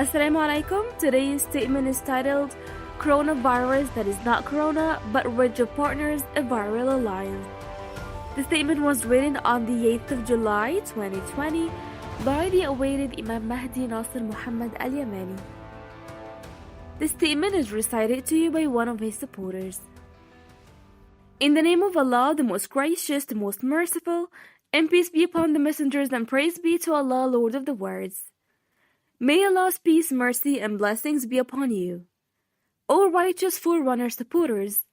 Assalamu alaikum. Today's statement is titled Coronavirus that is not Corona, but with your partners, a viral alliance. The statement was written on the 8th of July 2020 by the awaited Imam Mahdi Nasser Mohammed Al-Yamani. The statement is recited to you by one of his supporters. In the name of Allah, the most gracious, the most merciful, and peace be upon the messengers and praise be to Allah, Lord of the worlds. May Allah's peace, mercy, and blessings be upon you. O righteous forerunner supporters,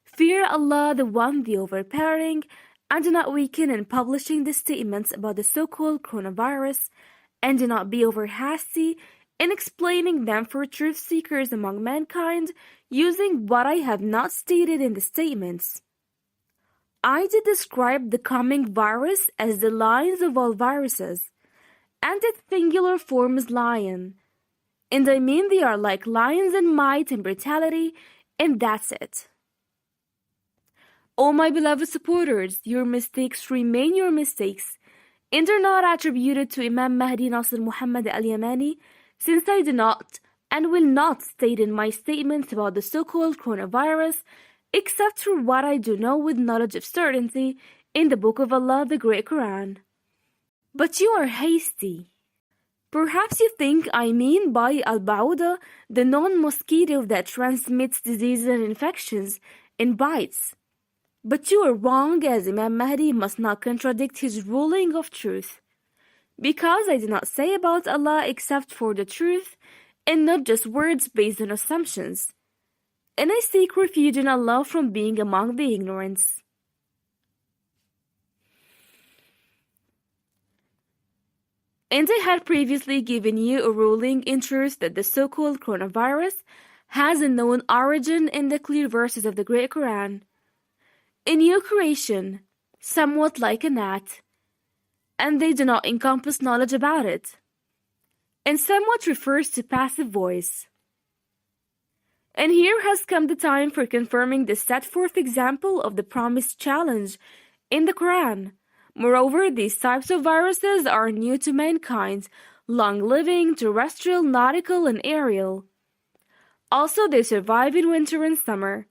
fear Allah, the one, the overpowering, and do not weaken in publishing the statements about the so-called coronavirus, and do not be over hasty in explaining them for truth seekers among mankind using what I have not stated in the statements. I did describe the coming virus as the lions of all viruses, and its singular form is lion. And I mean they are like lions in might and brutality, and that's it. O my beloved supporters, your mistakes remain your mistakes, and are not attributed to Imam Mahdi Nasser Mohammed Al-Yamani, since I do not and will not state in my statements about the so-called coronavirus, except for what I do know with knowledge of certainty in the Book of Allah, the Great Quran. But you are hasty. Perhaps you think I mean by al-ba'uda the non-mosquito that transmits diseases and infections and bites. But you are wrong, as Imam Mahdi must not contradict his ruling of truth. Because I do not say about Allah except for the truth, and not just words based on assumptions. And I seek refuge in Allah from being among the ignorance. And I had previously given you a ruling in truth that the so-called coronavirus has a known origin in the clear verses of the Great Quran. A new creation, somewhat like a gnat, and they do not encompass knowledge about it, and somewhat refers to passive voice. And here has come the time for confirming the set forth example of the promised challenge in the Quran. Moreover, these types of viruses are new to mankind, long-living, terrestrial, nautical, and aerial. Also, they survive in winter and summer.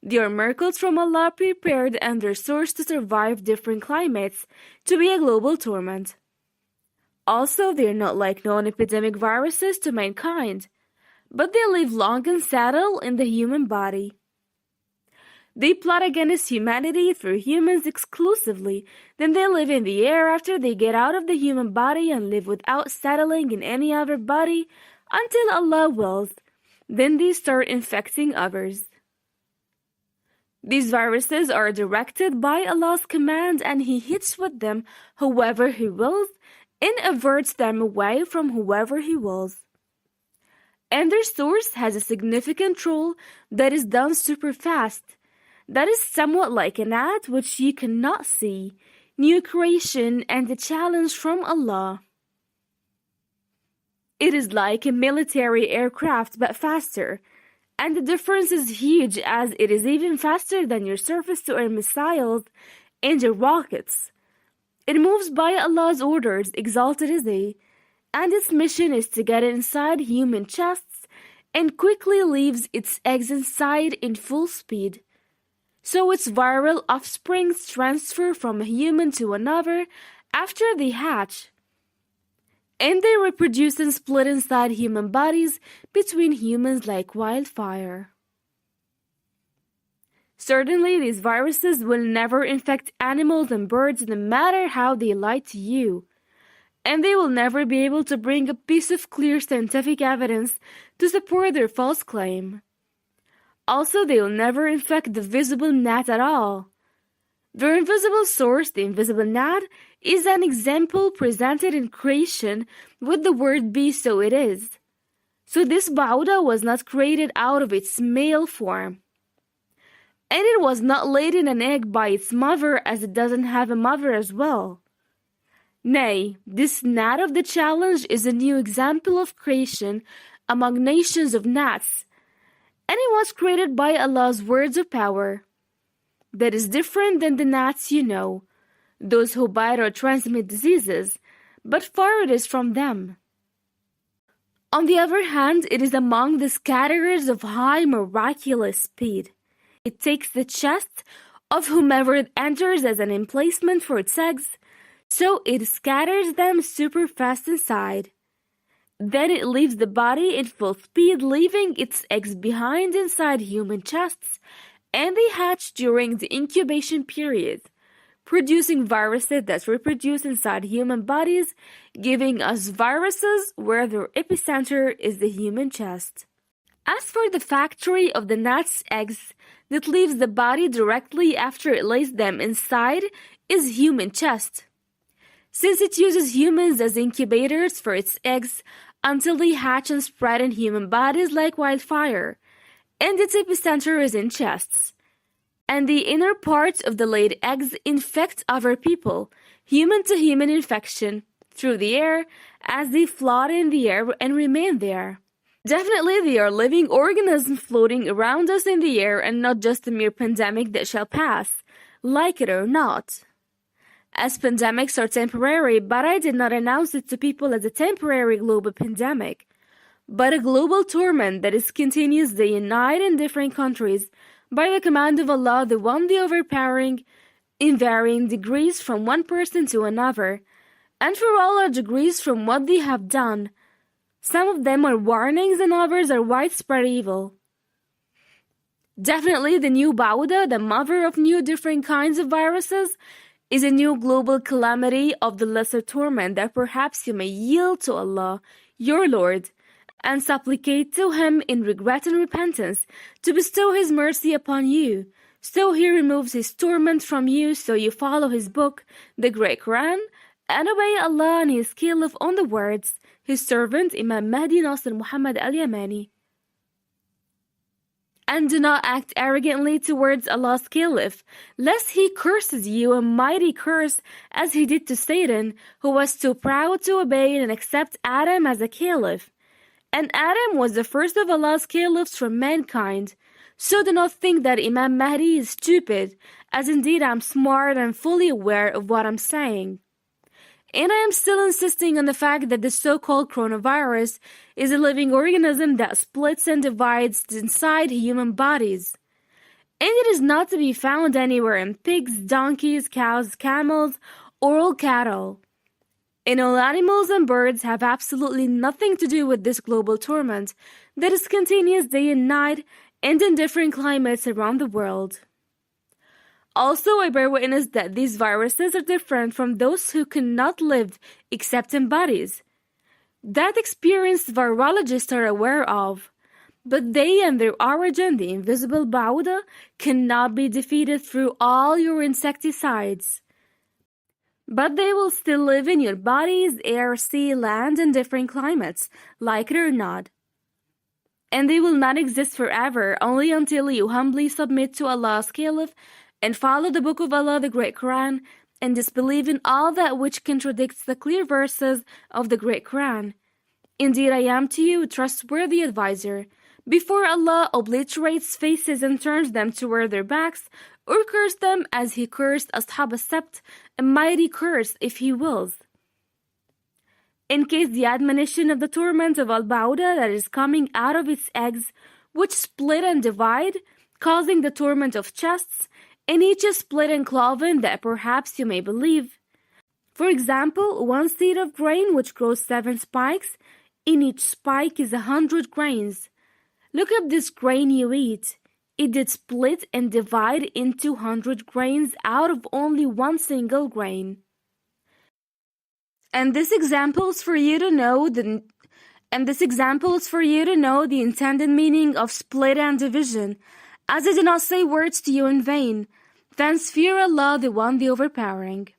They are miracles from Allah prepared and their source to survive different climates, to be a global torment. Also, they are not like non-epidemic viruses to mankind, but they live long and settle in the human body. They plot against humanity through humans exclusively, then they live in the air after they get out of the human body and live without settling in any other body until Allah wills. Then they start infecting others. These viruses are directed by Allah's command, and He hits with them whoever He wills and averts them away from whoever He wills. And their source has a significant role that is done super fast. That is somewhat like an gnat which you cannot see, new creation and a challenge from Allah. It is like a military aircraft but faster, and the difference is huge as it is even faster than your surface-to-air missiles and your rockets. It moves by Allah's orders, exalted is He, and its mission is to get inside human chests and quickly leaves its eggs inside in full speed. So its viral offsprings transfer from a human to another after they hatch. And they reproduce and split inside human bodies between humans like wildfire. Certainly, these viruses will never infect animals and birds no matter how they lie to you. And they will never be able to bring a piece of clear scientific evidence to support their false claim. Also, they will never infect the visible gnat at all. Their invisible source, the invisible gnat, is an example presented in creation with the word be so it is. So this ba'uda was not created out of its male form. And it was not laid in an egg by its mother, as it doesn't have a mother as well. Nay, this gnat of the challenge is a new example of creation among nations of gnats, and it was created by Allah's words of power. That is different than the gnats you know, those who bite or transmit diseases, but far it is from them. On the other hand, it is among the scatterers of high miraculous speed. It takes the chest of whomever enters as an emplacement for its eggs, so it scatters them super fast inside. Then it leaves the body in full speed, leaving its eggs behind inside human chests, and they hatch during the incubation period, producing viruses that reproduce inside human bodies, giving us viruses where their epicenter is the human chest. As for the factory of the gnat's eggs that leaves the body directly after it lays them inside is human chest, since it uses humans as incubators for its eggs until they hatch and spread in human bodies like wildfire, and its epicenter is in chests. And the inner parts of the laid eggs infect other people, human-to-human infection, through the air as they float in the air and remain there. Definitely they are living organisms floating around us in the air and not just a mere pandemic that shall pass, like it or not. As pandemics are temporary, but I did not announce it to people as a temporary global pandemic, but a global torment that is continuous day and night in different countries, by the command of Allah, the One, the Overpowering, in varying degrees from one person to another, and for all are degrees from what they have done. Some of them are warnings and others are widespread evil. Definitely the new Bauda, the mother of new different kinds of viruses, is a new global calamity of the lesser torment that perhaps you may yield to Allah, your Lord, and supplicate to Him in regret and repentance to bestow His mercy upon you. So He removes His torment from you, so you follow His book, the Great Quran, and obey Allah and His Caliph on the words, His servant Imam Mahdi Nasser Mohammed Al-Yamani. And do not act arrogantly towards Allah's Caliph, lest He curses you a mighty curse as He did to Satan, who was too proud to obey and accept Adam as a Caliph. And Adam was the first of Allah's caliphs from mankind. So do not think that Imam Mahdi is stupid, as indeed I am smart and fully aware of what I'm saying. And I am still insisting on the fact that the so-called coronavirus is a living organism that splits and divides inside human bodies. And it is not to be found anywhere in pigs, donkeys, cows, camels, or all cattle. And all animals and birds have absolutely nothing to do with this global torment that is continuous day and night and in different climates around the world. Also, I bear witness that these viruses are different from those who cannot live except in bodies. That experienced virologists are aware of, but they and their origin, the invisible Bauda, cannot be defeated through all your insecticides. But they will still live in your bodies, air, sea, land, and different climates, like it or not. And they will not exist forever, only until you humbly submit to Allah's Caliph and follow the Book of Allah, the Great Quran, and disbelieve in all that which contradicts the clear verses of the Great Quran. Indeed, I am to you a trustworthy advisor. Before Allah obliterates faces and turns them toward their backs, or curse them as He cursed Ashab as-Sabt, a mighty curse if He wills. In case the admonition of the torment of Al-Bauda that is coming out of its eggs, which split and divide, causing the torment of chests, and each is split and cloven that perhaps you may believe. For example, one seed of grain which grows 7 spikes, in each spike is 100 grains. Look up this grain you eat. It did split and divide into 100 grains out of only one single grain. And this example is for you to know the intended meaning of split and division, as I did not say words to you in vain. Thence fear Allah, the One, the Overpowering.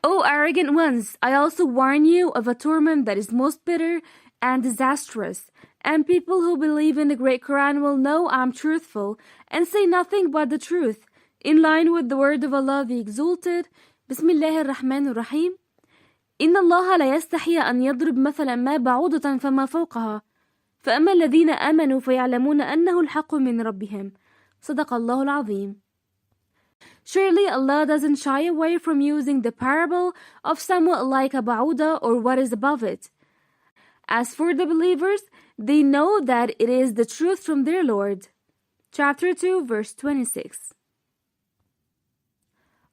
O arrogant ones, I also warn you of a torment that is most bitter and disastrous, and people who believe in the Great Quran will know I am truthful and say nothing but the truth, in line with the word of Allah the Exalted. Bismillah ar-Rahman ar-Rahim. إن الله لا يستحي أن يضرب مثلا ما بعوضة فما فوقها فأما الذين آمنوا فيعلمون أنه الحق من ربهم. صدق الله العظيم. Surely Allah doesn't shy away from using the parable of somewhat like a ba'uda or what is above it. As for the believers, they know that it is the truth from their Lord. Chapter 2, verse 26.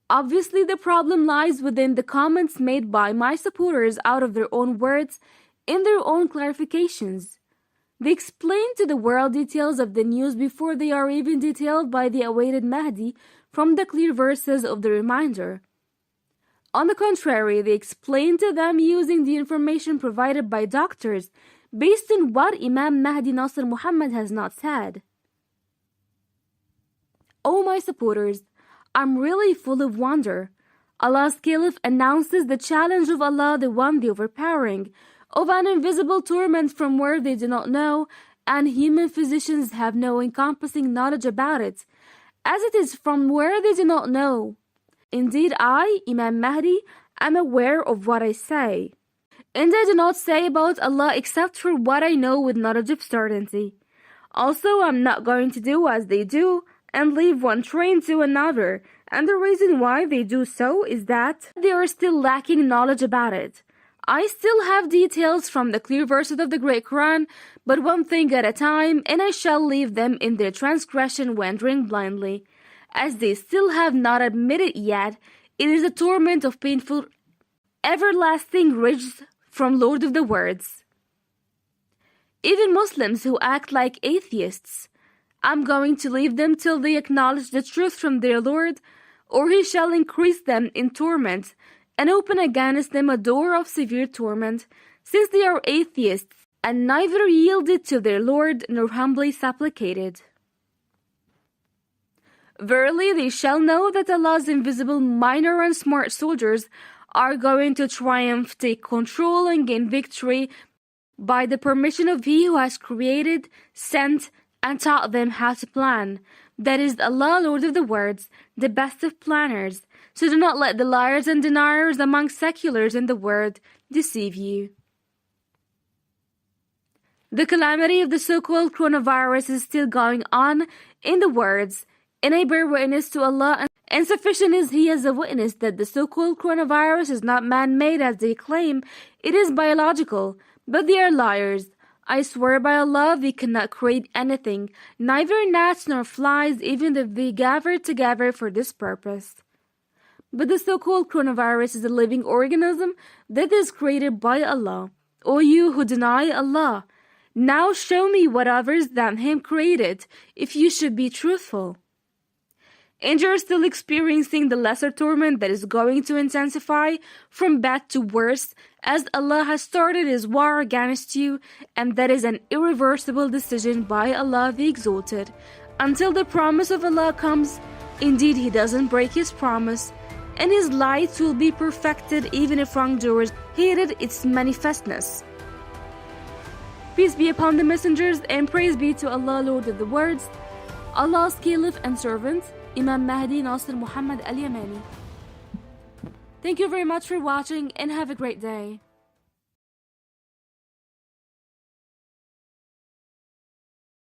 Obviously, the problem lies within the comments made by my supporters out of their own words in their own clarifications. They explain to the world details of the news before they are even detailed by the awaited Mahdi from the clear verses of the reminder. On the contrary, they explain to them using the information provided by doctors based on what Imam Mahdi Nasser Mohammed has not said. O my supporters, I'm really full of wonder. Allah's Caliph announces the challenge of Allah, the One, the Overpowering, of an invisible torment from where they do not know, and human physicians have no encompassing knowledge about it, as it is from where they do not know. Indeed, I, Imam Mahdi, am aware of what I say, and I do not say about Allah except for what I know with knowledge of certainty. Also, I'm not going to do as they do, and leave one train to another, and the reason why they do so is that they are still lacking knowledge about it. I still have details from the clear verses of the Great Quran, but one thing at a time, and I shall leave them in their transgression wandering blindly. As they still have not admitted yet, it is a torment of painful, everlasting Rejz from Lord of the Words. Even Muslims who act like atheists, I'm going to leave them till they acknowledge the truth from their Lord, or He shall increase them in torment, and open against them a door of severe torment, since they are atheists, and neither yielded to their Lord nor humbly supplicated. Verily they shall know that Allah's invisible minor and smart soldiers are going to triumph, take control, and gain victory by the permission of He who has created, sent, and taught them how to plan. That is Allah, Lord of the Words, the best of planners. So do not let the liars and deniers among seculars in the world deceive you. The calamity of the so-called coronavirus is still going on in the words, and I bear witness to Allah, and sufficient is He as a witness that the so-called coronavirus is not man-made as they claim, it is biological, but they are liars. I swear by Allah, they cannot create anything, neither gnats nor flies, even if they gather together for this purpose. But the so-called coronavirus is a living organism that is created by Allah. O you who deny Allah, now show me what others than Him created, if you should be truthful. And you are still experiencing the lesser torment that is going to intensify from bad to worse, as Allah has started His war against you, and that is an irreversible decision by Allah the Exalted. Until the promise of Allah comes, indeed He doesn't break His promise, and His light will be perfected even if wrongdoers hated its manifestness. Peace be upon the messengers, and praise be to Allah, Lord of the Words, Allah's Caliph and servant, Imam Mahdi Nasser Muhammad Al-Yamani. Thank you very much for watching, and have a great day.